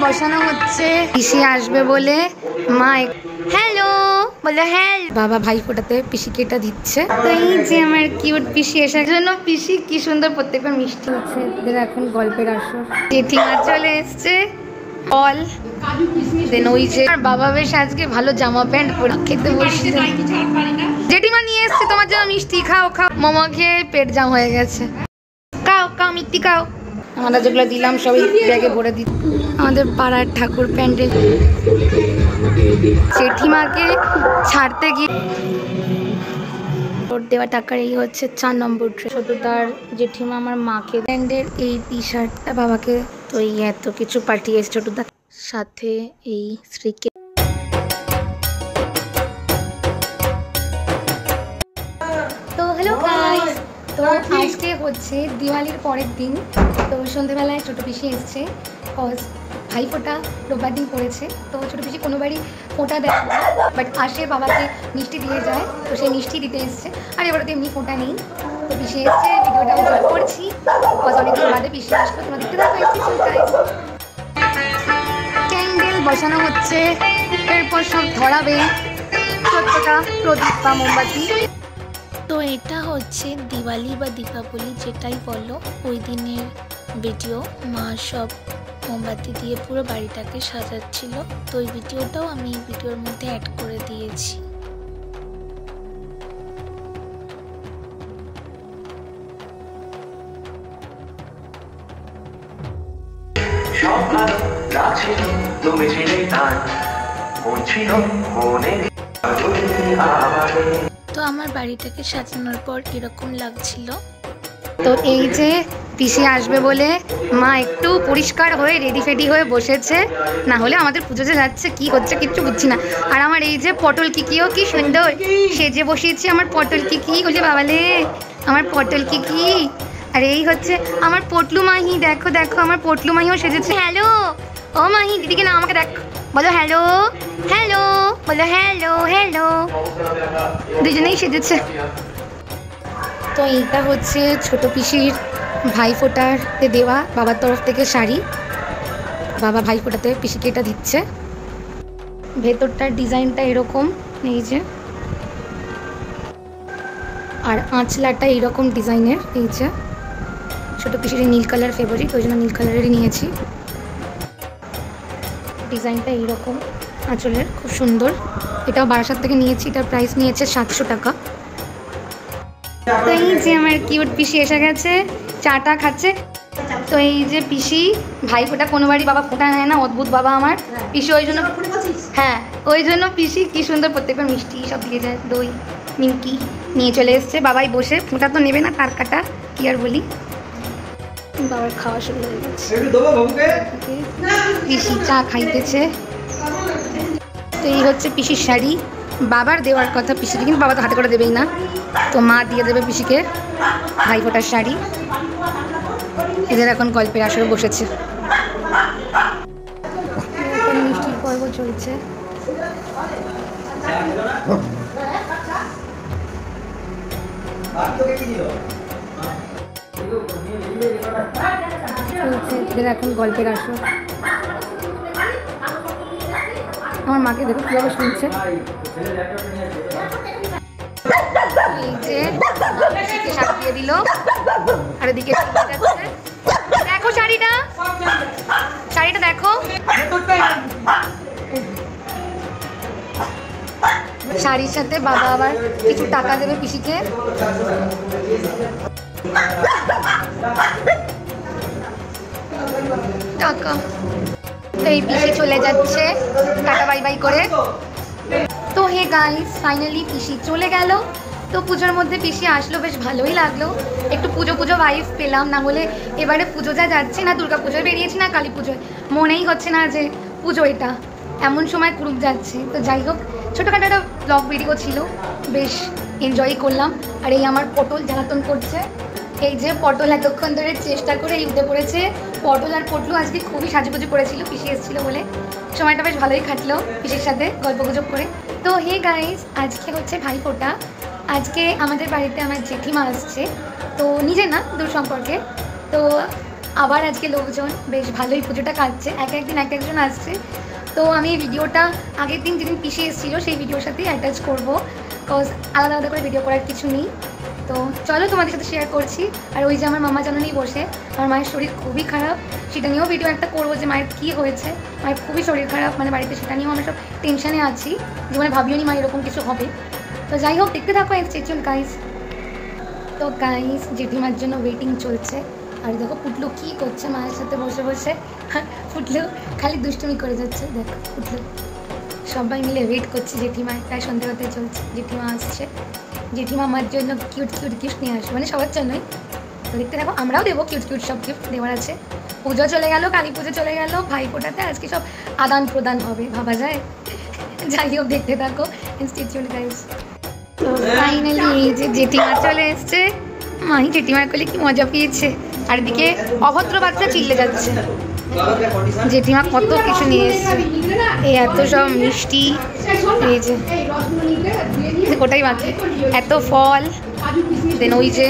বসানো হচ্ছে। পিসি আসবে বলে মা হ্যালো বলে হ্যাঁ, বাবা ভাই ফোটাতে পিসিকে এটা দিচ্ছে। তো এই যে আমার কিউট পিসি এসার জন্য পিসি কি সুন্দর প্রত্যেকবার মিষ্টি হচ্ছে। এদের এখন গল্পের আসর, জেঠিমা চলে এসছে অল দেন ওই যে বাবা বেশ আজকে ভালো জামা প্যান্ট পরে খেতে বসছে। জেঠিমা নিয়ে এসছে তোমার জন্য মিষ্টি, খাও খাও। মোমো খেয়ে পেট জাম হয়ে গেছে, খাও খাও মিষ্টি খাও। আমরা যেগুলো দিলাম সবই ব্যাগে ভরে দিই। আমাদের পাড়ার ঠাকুর প্যান্ডেল জেঠিমাকে ছাড়তে গিয়ে দেওয়া টাকার এই হচ্ছে 4 নম্বর ড্রেস। ছোটটার জেঠিমা আমার মাকে ব্র্যান্ডের এই টি শার্টটা বাবাকে, তো এই এত কিছু পাঠিয়েছে ছোটদার সাথে এই স্ত্রীকে। তো হ্যালো গাইস, তো আজকে হচ্ছে দিওয়ালির পরের দিন। তো সন্ধ্যেবেলায় ছোটো পিসি এসছে, ভাই ফোঁটা রোববার দিন পড়েছে। তো ছোটো পিসি কোনো বাড়ি ফোঁটা দেয় না, বাট আসে বাবাকে মিষ্টি দিয়ে যায়, তো সেই মিষ্টি দিতে এসছে। আর এবার তো এমনি ফোঁটা নেই, তো পিসি এসছে, ভিডিওটা আমি করছি। অনেকদিন বাদে পিসি আসলো, তোমার দেখতে দেখো এসেছি। ক্যান্ডেল বসানো হচ্ছে, এরপর সব ধরাবে প্রত্যেকটা প্রদীপ বা মোমবাতি। তো এটা হচ্ছে দিওয়ালি বা দীপাবলি যেটাই বলো, ওই দিনের ভিডিও। মা সব মোমবাতি দিয়ে পুরো বাড়িটাকে সাজাচ্ছিল, তো ওই ভিডিওটাও আমি এই ভিডিওর মধ্যে অ্যাড করে দিয়েছি। তো আমার বাড়িটাকে সাজানোর পর এরকম লাগছিল। তো এই যে পিসি আসবে বলে মা একটু পরিষ্কার হয়ে রেডি ফেডি হয়ে বসেছে, না হলে আমাদের পুজোতে যাচ্ছে কি হচ্ছে কিচ্ছু বুঝছি না। আর আমার এই যে পটল কিকিও কি সুন্দর সেজে বসিয়েছি। আমার পটল কিকি বলে বাবালে, আমার পটল কিকি। আর এই হচ্ছে আমার পটলু মাহি, দেখো দেখো আমার পটলু মাহিও সেজেছে। হ্যালো ও মাহি, দিদিকে না আমাকে দেখ, বলো হ্যালো হ্যালো, বলো হ্যালো হ্যালো। দুজনেই সেজেছে। তো এইটা হচ্ছে ছোট পিসির ভাই ফোঁটাতে দেওয়া বাবার তরফ থেকে শাড়ি। বাবা ভাই ফোঁটাতে পিসিকে এটা দিচ্ছে। ভেতরটার ডিজাইনটা এরকম, এই যে, আর আঁচলাটা এইরকম ডিজাইনের। এই যে ছোট পিসির নীল কালার ফেভারিট, ওই জন্য নীল কালারেরই নিয়েছি। ডিজাইনটা এইরকম আঁচলের, খুব সুন্দর। এটাও বারাসাত থেকে নিয়েছি, এটার প্রাইস নিয়েছে 700 টাকা। তো এই যে আমার কিউট পিসি এসে গেছে, চাটা খাচ্ছে। তো এই যে পিসি ভাই ফোঁটা কোনো বাড়ি বাবা ফোঁটা নেয় না, অদ্ভুত বাবা আমার পিসি, ওই জন্য হ্যাঁ ওই জন্য পিসি কি সুন্দর প্রত্যেকবার মিষ্টি সব দিয়ে যায়, দই নিমকি নিয়ে চলে এসছে। বাবাই বসে, ফোঁটা তো নেবে না, তার কাটা কি আর বলি। বাবার খাওয়া শুরু হয়ে গেছে, পিসি চা খাইতেছে। তো এই হচ্ছে পিসির শাড়ি, বাবার দেওয়ার কথা পিসিকে, কিন্তু বাবা তো হাতে করে দেবেই না, তো মা দিয়ে দেবে পিসিকে ভাই ফোঁটার শাড়ি। এদের এখন গল্পের আসরে বসেছে, এখন মিষ্টির পর্ব চলছে। এদের এখন গল্পের আসর। আমার মাকে দেখো কীভাবে শুনছে। এই যে শাড়ি দিয়ে দিল, আর এদিকে দেখো শাড়িটা, শাড়িটা দেখো। শাড়ির সাথে বাবা আবার কিছু টাকা দেবে পিসিকে। টাকা এই পিসি চলে যাচ্ছে টাটা বাই বাই করে। তো হে গাইস, ফাইনালি পিসি চলে গেল। তো পুজোর মধ্যে পিসি আসলো, বেশ ভালোই লাগলো, একটু পুজো পুজো ভাইব পেলাম। না হলে এবারে পুজো যা যাচ্ছে না, দুর্গা পুজোয় বেরিয়েছি না কালী পুজোয়, মনেই হচ্ছে না যে পুজো এটা, এমন সময় কুরুপ যাচ্ছে। তো যাই হোক, ছোটোখাটো একটা ব্লগ ভিডিও ছিল, বেশ এনজয় করলাম। আর এই আমার পটল জ্বালাতন করছে, এই যে পটল এতক্ষণ ধরে চেষ্টা করে এই উঠে পড়েছে। পটল আর পটলু আজকে খুবই সাজুগুজু করেছিল, পিসি এসেছিলো বলে সময়টা বেশ ভালোই কাটলো পিসির সাথে গল্প গুজব করে। তো হে গাইস, আজকে হচ্ছে ভাই ফোঁটা। আজকে আমাদের বাড়িতে আমার জেঠিমা আসছে, তো নিজে না দূর সম্পর্কে। তো আবার আজকে লোকজন বেশ ভালোই পুজোটা কাটছে, একদিন একজন আসছে। তো আমি ভিডিওটা আগের দিন যেদিন পিসি এসেছিলো সেই ভিডিওর সাথেই অ্যাটাচ করবো, বিকজ আলাদা আলাদা করে ভিডিও করার কিছু নেই। তো চলো তোমাদের সাথে শেয়ার করছি। আর ওই যে আমার মামা জানানি বসে, আমার মায়ের শরীর খুবই খারাপ, সেটা নিয়েও ভিডিও একটা করবো যে মায়ের কী হয়েছে। মায়ের খুবই শরীর খারাপ, মানে বাড়িতে সেটা নিয়েও আমরা সব টেনশানে আছি, যে মানে ভাবিও নি মা এরকম কিছু হবে। তো যাই হোক, দেখতে থাকো স্টেচুন গাইস। তো গাইস জেঠিমার জন্য ওয়েটিং চলছে। আর দেখো পুটলু কী করছে মায়ের সাথে বসে বসে। পুটলু খালি দুষ্টুমি করে যাচ্ছে, দেখো পুটলু। সবাই মিলে ওয়েট করছে জেঠিমার, প্রায় সন্ধ্যে হতে চলছে, জেঠিমা আসছে। জেঠিমা আমার জন্য কিউট গিফট নিয়ে আসবে, মানে সবার জন্যই। তো দেখতে থাকো, আমরাও দেবো কিউট সব গিফট দেওয়ার আছে। পুজো চলে গেল, কালী পুজো চলে গেল, ভাইফোঁটাতে আজকে সব আদান প্রদান হবে, ভাবা যায়। যাই হোক, দেখতে থাকো স্টেচুন গাইস। তো ফাইনালি এই যে জেঠিমা চলে এসছে। মাই জেঠিমার কোলে কি মজা পেয়েছে। আর এদিকে অভদ্র বাচ্চা চিল্লে যাচ্ছে। জেঠিমা কত কিছু নিয়ে এসছে, এই এত সব মিষ্টি, এই যে ওটাই বাকি, এত ফল, দেন ওই যে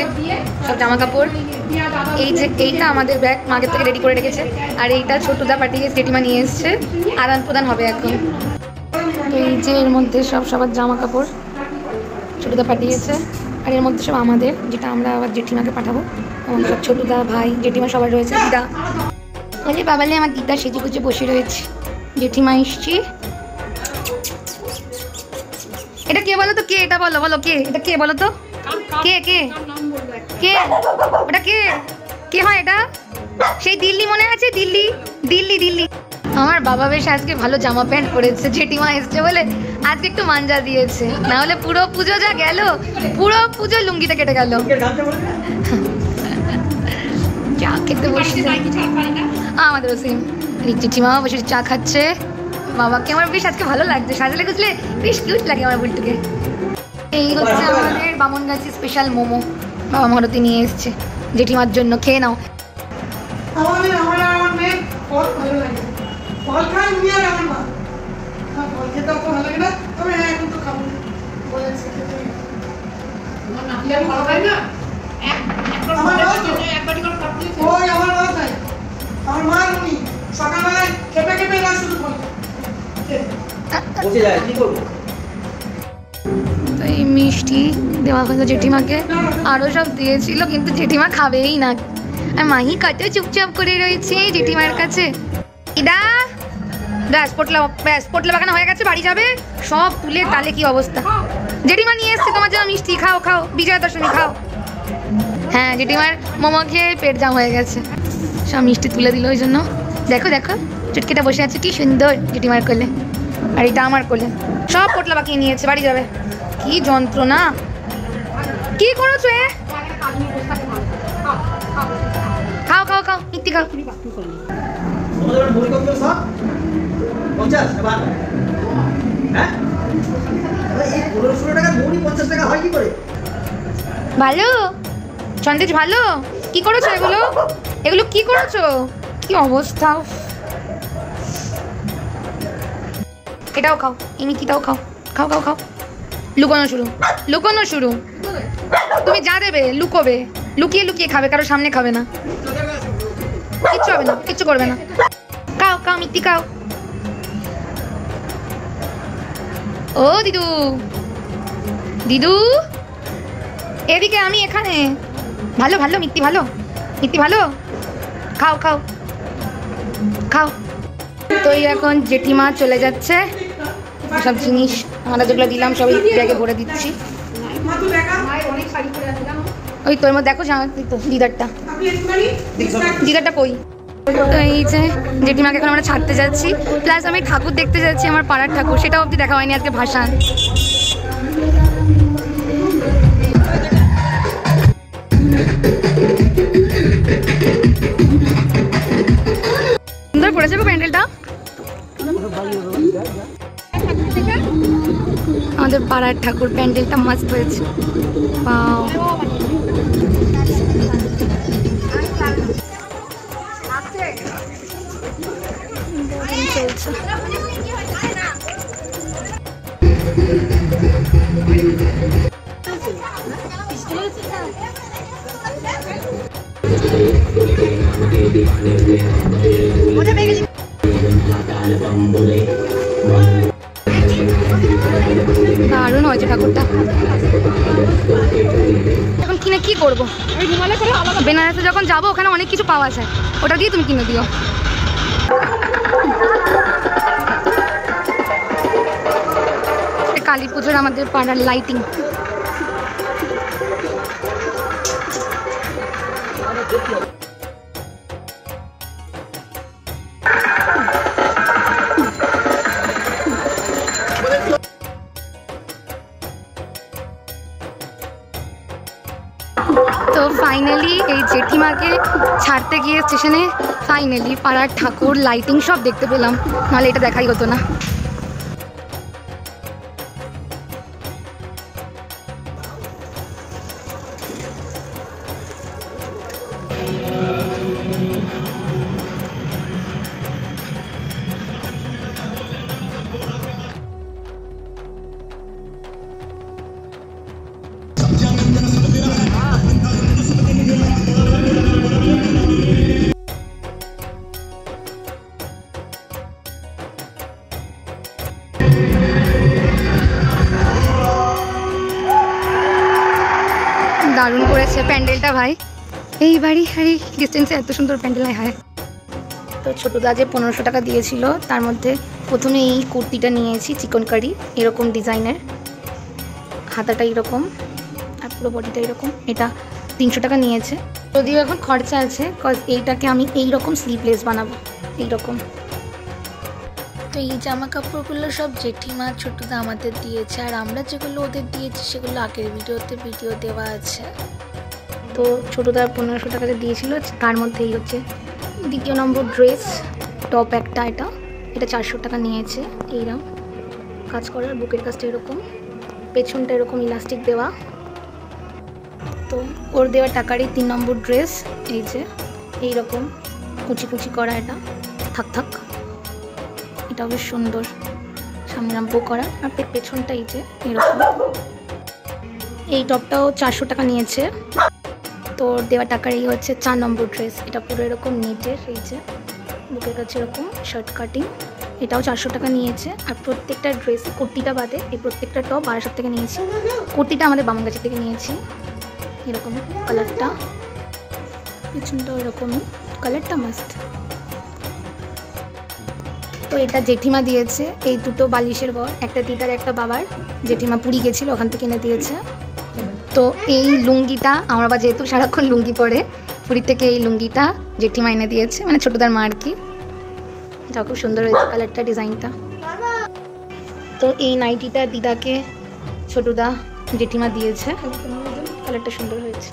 সব জামা কাপড়, এই যে এইটা আমাদের ব্যাগ মাকে থেকে রেডি করে রেখেছে। আর এইটা ছোটদা পাঠিয়ে জেঠিমা নিয়ে এসছে, আদান প্রদান হবে এখন। এই যে এর মধ্যে সবার জামা কাপড় ছোটদা পাঠিয়েছে। আর এর মধ্যে সব আমাদের, যেটা আমরা আবার জেঠিমাকে পাঠাবো। আমাদের সব ছোটদা ভাই জেঠিমা সবার রয়েছে। দিদা বলে বাবালে আমার দিদা সেজে গুজে বসে রয়েছে। জেঠিমা এসছি। এটা কে বলো তো, কে এটা বলো, বলো কে এটা, কে বলো তো, কে কে কে ওটা কে কে হয় এটা? সেই দিল্লি মনে আছে, দিল্লি দিল্লি দিল্লি। আমার বাবা বেশ আজকে ভালো জামা প্যান্ট পরেছে, জেঠিমা এসছে বলে আজকে একটু মাঞ্জা দিয়েছে, না হলে পুরো পুজো যা গেল, পুরো পুজো লুঙ্গিটা কেটে গেল। চা খেতে বসে আমাদেরও সেম, জেঠিমাও বসে চা খাচ্ছে। বাবাকে আমার বেশ আজকে ভালো লাগছে, সাজালে গুছলে বেশ কিউট লাগে আমার বুলটুকে। এই হচ্ছে আমাদের বামনগাছি স্পেশাল মোমো, বাবা মারুতি নিয়ে এসছে জেঠিমার জন্য, খেয়ে নাও। এই মিষ্টি দেওয়া হলো জেঠিমাকে, আরো সব দিয়েছিল কিন্তু জেঠিমা খাবেই না। আর মাহি কত চুপচাপ করে রয়েছে জেঠিমার কাছে। ইদা ব্যাস পোটলা বাগানো হয়ে গেছে, বাড়ি যাবে, সব তুলে তালে কি অবস্থা। জেঠিমা নিয়ে এসছে তোমার জন্য মিষ্টি, খাও খাও, বিজয়া দশমী খাও। হ্যাঁ, জেঠিমার মোমো খেয়ে পেট জাম হয়ে গেছে, সব মিষ্টি তুলে দিল। ওই জন্য দেখো দেখো চুটকিটা বসে আছে কি সুন্দর জেঠিমার কোলে, আর এটা আমার কোলে। সব পোটলা বাকিয়ে নিয়েছে, বাড়ি যাবে। কি যন্ত্রণা, কি করেছো? খাও খাও খাও, মিষ্টি খাও। ভালো সন্দেশ, ভালো। কি করেছো এগুলো, এগুলো কি করেছো, কি অবস্থা। এটাও খাও, এই মিষ্টিটাও খাও, খাও খাও খাও। লুকোনো শুরু। তুমি যা দেবে লুকোবে, লুকিয়ে লুকিয়ে খাবে, কারো সামনে খাবে না। কিচ্ছু হবে না, কিচ্ছু করবে না। খাও খাও মিষ্টি খাও। ও দিদু এদিকে, আমি এখানে। ভালো মিষ্টি ভালো, খাও খাও খাও। তো এখন জেঠিমা চলে যাচ্ছে, সব জিনিস আমরা যেগুলো দিলাম সব ব্যাগে ভরে দিচ্ছি। ওই তোর মধ্যে দেখো দিদারটা কই। তো এই যে জেঠিমাকে এখন আমরা ছাড়তে যাচ্ছি, প্লাস আমি ঠাকুর দেখতে যাচ্ছি, আমার পাড়ার ঠাকুর, সেটাও অবধি দেখা হয়নি, আজকে ভাসান। সুন্দর করেছে গো প্যান্ডেলটা, আমাদের পাড়ার ঠাকুর প্যান্ডেলটা মাস্ট হয়েছে। পাও চলছে। দারুণ হয়েছে ঠাকুরটা। এখন কিনে কি করবো? বেনারসে যখন যাবো ওখানে অনেক কিছু পাওয়া যায়, ওটা দিয়ে তুমি কিনে দিও। কালী পুজোর আমাদের পাড়ার লাইটিং। তো ফাইনালি এই জেঠিমাকে ছাড়তে গিয়ে স্টেশনে ফাইনালি পাড়ার ঠাকুর লাইটিং সব দেখতে পেলাম, নাহলে এটা দেখাই হতো না। দারুণ করেছে প্যান্ডেলটা ভাই, এই বাড়ি আর এই ডিস্টেন্সে এত সুন্দর প্যান্ডেল হয়। তো ছোটদা যে 1500 টাকা দিয়েছিল তার মধ্যে প্রথমে এই কুর্তিটা নিয়েছি চিকনকারি, এরকম ডিজাইনের, হাতাটা এরকম আর পুরো বডিটা এরকম, এটা 300 টাকা নিয়েছে। যদিও এখন খরচা আছে, কজ এইটাকে আমি এইরকম স্লিভলেস বানাবো এইরকম। তো এই জামা কাপড়গুলো সব জেঠিমা ছোটদা আমাদের দিয়েছে, আর আমরা যেগুলো ওদের দিয়েছি সেগুলো আগের ভিডিওতে ভিডিও দেওয়া আছে। তো ছোটদা 1500 টাকাতে দিয়েছিল, তার মধ্যে এই হচ্ছে 2 নম্বর ড্রেস, টপ একটা, এটা 400 টাকা নিয়েছে। এইরকম কাজ করার, বুকের কাজটা এরকম, পেছনটা এরকম ইলাস্টিক দেওয়া। তো ওর দেওয়া টাকারই 3 নম্বর ড্রেস, এই যে এইরকম কুচি কুচি করা, এটা থাক থাক, এটাও বেশ সুন্দর, সামনে রাম্পো করা, আর পেছনটা এই যে এরকম। এই টপটাও 400 টাকা নিয়েছে। তো দেওয়া টাকার এই হচ্ছে 4 নম্বর ড্রেস, এটা পুরো এরকম নেটের, এই যে বুকের কাছে এরকম শার্ট কাটিং, এটাও 400 টাকা নিয়েছে। আর প্রত্যেকটা ড্রেস, কুর্তিটা বাদে এই প্রত্যেকটা টপ 1200 থেকে নিয়েছি। কুর্তিটা আমাদের বামনগাছি থেকে নিয়েছি, এরকম কালারটা, পিছনটাও এরকমই, কালারটা মাস্ট। তো এটা জেঠিমা দিয়েছে, এই দুটো বালিশের বর, একটা দিদার একটা বাবার, জেঠিমা পুরী গেছিল ওখান থেকে কিনে দিয়েছে। তো এই লুঙ্গিটা আমার বাবা যেহেতু সারাক্ষণ লুঙ্গি পরে, পুরী থেকে এই লুঙ্গিটা জেঠিমা এনে দিয়েছে, মানে ছোটদার মা আর কি। এটা খুব সুন্দর হয়েছে কালারটা, ডিজাইনটা। তো এই নাইটিটা দিদাকে ছোটদা জেঠিমা দিয়েছে, কালারটা সুন্দর হয়েছে।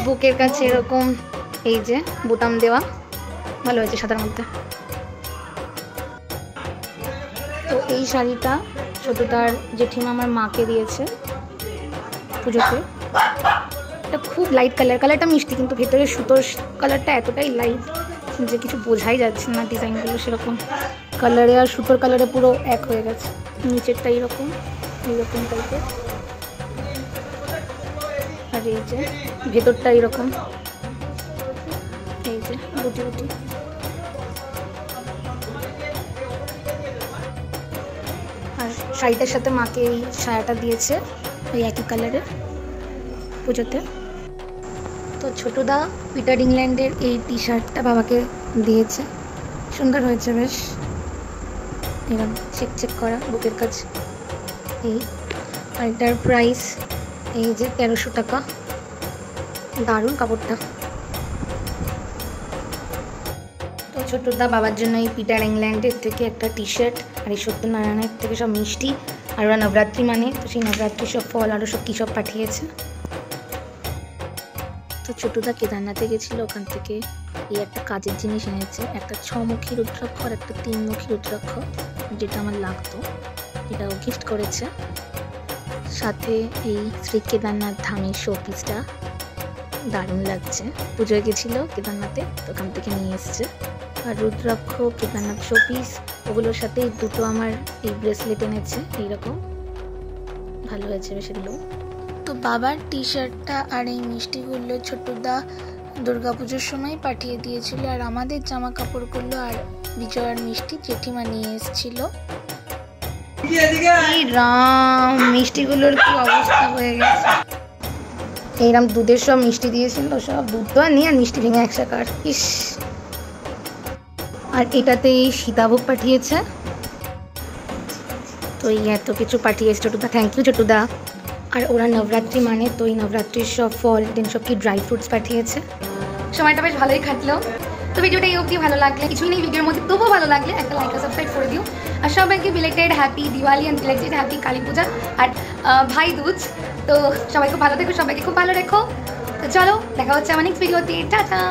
বুকের কাছে এরকম এই যে বোতাম দেওয়া, ভালো হয়েছে সাদার মধ্যে। তো এই শাড়িটা ছোটদার জেঠিমা আমার মাকে দিয়েছে পুজোতে। এটা খুব লাইট কালার, কালারটা মিষ্টি কিন্তু ভেতরে সুতোর কালারটা এতটাই লাইট যে কিছু বোঝাই যাচ্ছে না, ডিজাইনগুলো সেরকম কালারে আর সুতোর কালারে পুরো এক হয়ে গেছে। নিচেরটা এইরকম এইরকম টাইপের, আর এই যে ভেতরটা এইরকম, এই যে বুটি বুটি। আর শাড়িটার সাথে মাকে এই সায়াটা দিয়েছে ওই একই কালারের পুজোতে। তো ছোটদা পিটার ইংল্যান্ডের এই টি শার্টটা বাবাকে দিয়েছে, সুন্দর হয়েছে বেশ, এরকম চেক চেক করা বুকের কাজ। এই আর এটার প্রাইস এই যে 1300 টাকা, দারুণ কাপড়টা। তো ছোটদা বাবার জন্য এই পিটার ইংল্যান্ডের থেকে একটা টি শার্ট, আর এই সত্যনারায়ণের থেকে সব মিষ্টি, আর ওরা নবরাত্রি মানে, তো সেই নবরাত্রি সব ফল আরও সব কী সব পাঠিয়েছে। তো ছোটদা কেদারনাথে গেছিলো, ওখান থেকে এই একটা কাজের জিনিস এনেছে, একটা 6মুখী রুদ্রাক্ষ আর একটা 3মুখী রুদ্রাক্ষ, যেটা আমার লাগতো, এটাও গিফট করেছে। সাথে এই শ্রী কেদারনাথ ধামের শোপিসটা দারুণ লাগছে, পুজোয় গেছিলো কেদারনাথে তো ওখান থেকে নিয়ে এসছে। আর রুদ্রাক্ষ, কেদারনাথ শোপিস, ওগুলোর সাথে দুটো আমার এই ব্রেসলেট এনেছে, এইরকম ভালো হয়েছে বেশ এগুলো। তো বাবার টি শার্টটা আর এই মিষ্টিগুলো ছোটদা দুর্গাপুজোর সময় পাঠিয়ে দিয়েছিল, আর আমাদের জামা কাপড়গুলো আর বিজয়ার মিষ্টি জেঠিমা নিয়ে এসেছিল। রাম, মিষ্টিগুলোর কি অবস্থা হয়ে গেছে। এইরকম দুধের সব মিষ্টি দিয়েছিল, সব দুধ তো আর নিয়ে আর মিষ্টি ভেঙে একসাকার। ইস। আর এটাতে সীতাভোগ পাঠিয়েছে। তো এই এত কিছু পাঠিয়েছে ছোটুদা, থ্যাংক ইউ ছোটুদা। আর ওরা নবরাত্রি মানে তো এই নবরাত্রির সব ফল দেন সব কি ড্রাই ফ্রুটস পাঠিয়েছে। সময়টা বেশ ভালোই কাটলো। তো ভিডিওটা এই অবধি ভালো লাগলে, কিছুই নেই ভিডিওর মধ্যে, তবুও ভালো লাগলে একটা লাইক আর সাবস্ক্রাইব করে দিও। আর সবাইকে belated happy Diwali and belated happy Kali Puja আর ভাই দুজ। তো সবাই খুব ভালো থেকো, সবাইকে খুব ভালো রেখো। তো চলো দেখা হচ্ছে আমার নেক্সট ভিডিওতে। টাটা।